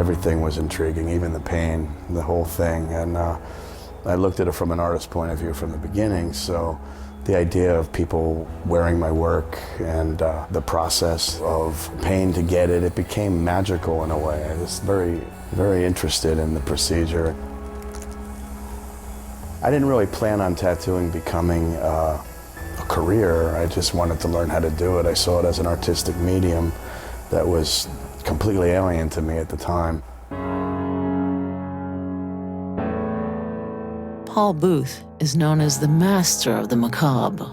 everything was intriguing, even the pain, the whole thing. And I looked at it from an artist's point of view from the beginning, so the idea of people wearing my work and the process of paying to get it, it became magical in a way. I was very, very interested in the procedure. I didn't really plan on tattooing becoming a career. I just wanted to learn how to do it. I saw it as an artistic medium that was completely alien to me at the time. Paul Booth is known as the master of the macabre.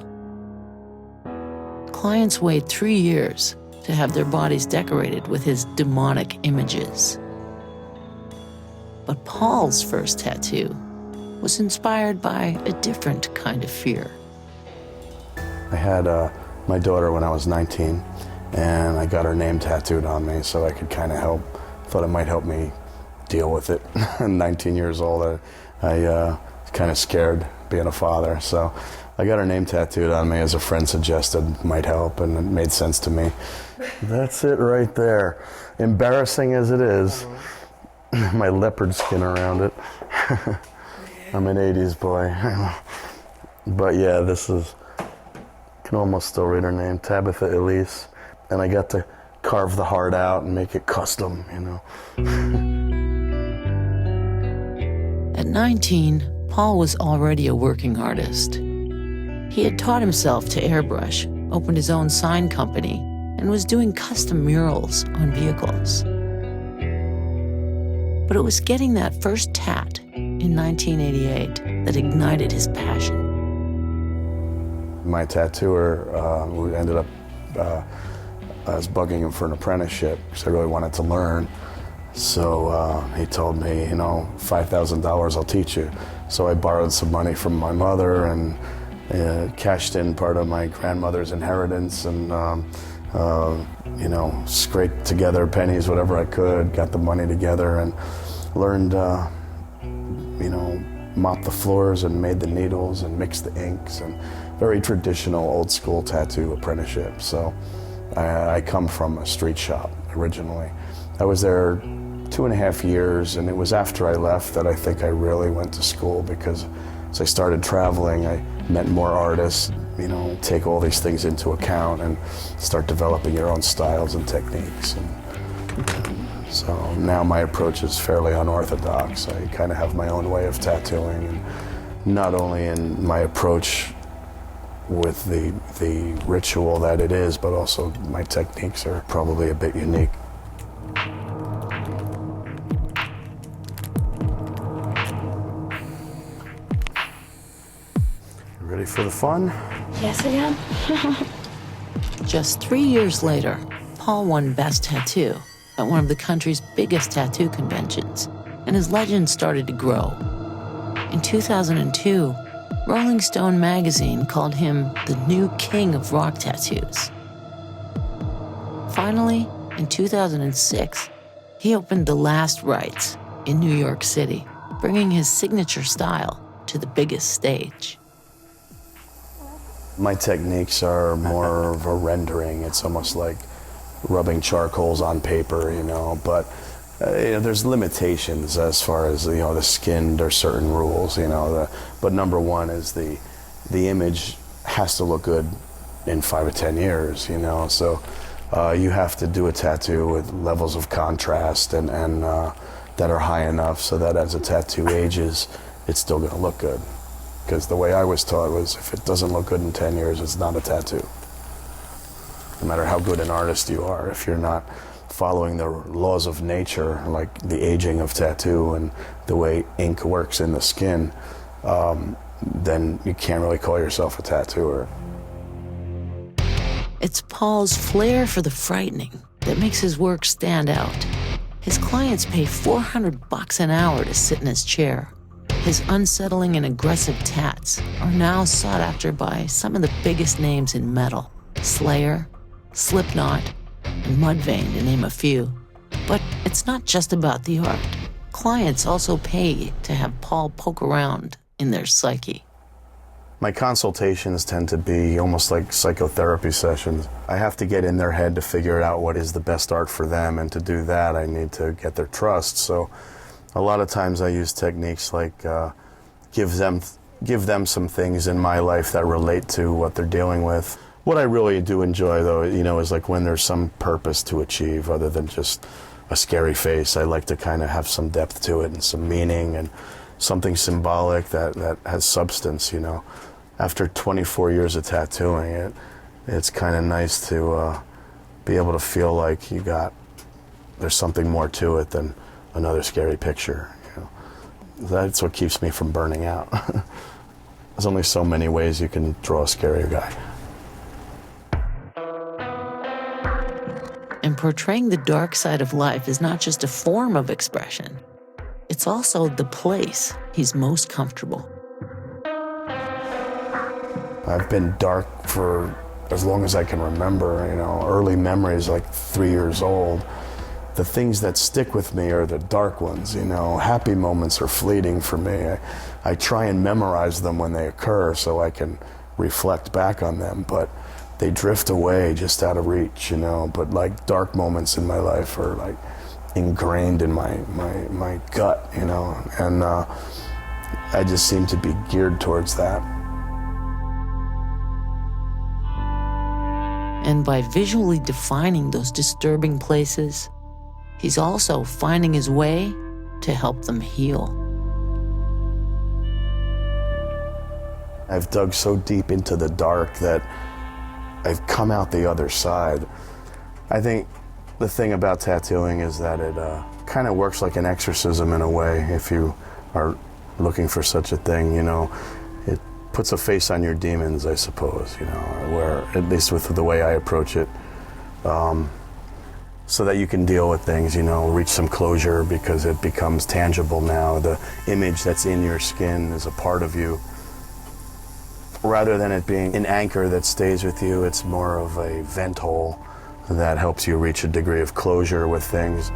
Clients wait 3 years to have their bodies decorated with his demonic images. But Paul's first tattoo was inspired by a different kind of fear. I had my daughter when I was 19, and I got her name tattooed on me so I could kind of help. Thought it might help me deal with it. 19 years old, I kind of scared being a father, so I got her name tattooed on me as a friend suggested might help, and it made sense to me. That's it right there. Embarrassing as it is, my leopard skin around it. I'm an 80s boy. But yeah, this is, can almost still read her name, Tabitha Elise, and I got to carve the heart out and make it custom, you know. At 19, Paul was already a working artist. He had taught himself to airbrush, opened his own sign company, and was doing custom murals on vehicles. But it was getting that first tat in 1988 that ignited his passion. My tattooer, we ended up, I was bugging him for an apprenticeship because I really wanted to learn. So he told me, you know, $5,000 I'll teach you. So I borrowed some money from my mother and cashed in part of my grandmother's inheritance and, you know, scraped together pennies, whatever I could, got the money together and learned, you know, mopped the floors and made the needles and mixed the inks, and very traditional old school tattoo apprenticeship. So I come from a street shop originally. I was there 2.5 years, and it was after I left that I think I really went to school, because as I started traveling, I met more artists, you know, take all these things into account and start developing your own styles and techniques. And so now my approach is fairly unorthodox. I kind of have my own way of tattooing, and not only in my approach with the ritual that it is, but also my techniques are probably a bit unique. Ready for the fun? Yes, I am. Just 3 years later, Paul won Best Tattoo at one of the country's biggest tattoo conventions, and his legend started to grow. In 2002, Rolling Stone magazine called him the new king of rock tattoos. Finally, in 2006, he opened The Last Rites in New York City, bringing his signature style to the biggest stage. My techniques are more of a rendering. It's almost like rubbing charcoals on paper, you know, but you know, there's limitations as far as, you know, the skin. There's certain rules, you know, but number one is the image has to look good in 5 or 10 years, you know, so you have to do a tattoo with levels of contrast and that are high enough so that as a tattoo ages, it's still going to look good. Because the way I was taught was, if it doesn't look good in 10 years, it's not a tattoo. No matter how good an artist you are, if you're not following the laws of nature, like the aging of tattoo and the way ink works in the skin, then you can't really call yourself a tattooer. It's Paul's flair for the frightening that makes his work stand out. His clients pay $400 an hour to sit in his chair. His unsettling and aggressive tats are now sought after by some of the biggest names in metal: Slayer, Slipknot, and Mudvayne, to name a few. But it's not just about the art. Clients also pay to have Paul poke around in their psyche. My consultations tend to be almost like psychotherapy sessions. I have to get in their head to figure out what is the best art for them, and to do that I need to get their trust. So a lot of times I use techniques like give them some things in my life that relate to what they're dealing with. What I really do enjoy, though, is like when there's some purpose to achieve other than just a scary face. I like to kind of have some depth to it and some meaning and something symbolic that has substance, After 24 years of tattooing, it's kind of nice to be able to feel like there's something more to it than another scary picture. That's what keeps me from burning out. There's only so many ways you can draw a scary guy. And portraying the dark side of life is not just a form of expression. It's also the place he's most comfortable. I've been dark for as long as I can remember, early memories, like 3 years old. The things that stick with me are the dark ones, Happy moments are fleeting for me. I try and memorize them when they occur so I can reflect back on them, but they drift away just out of reach, But like dark moments in my life are like ingrained in my gut, And I just seem to be geared towards that. And by visually defining those disturbing places, he's also finding his way to help them heal. I've dug so deep into the dark that I've come out the other side. I think the thing about tattooing is that it kind of works like an exorcism in a way, if you are looking for such a thing, It puts a face on your demons, I suppose, where, at least with the way I approach it, so that you can deal with things, reach some closure because it becomes tangible now. The image that's in your skin is a part of you. Rather than it being an anchor that stays with you, it's more of a vent hole that helps you reach a degree of closure with things.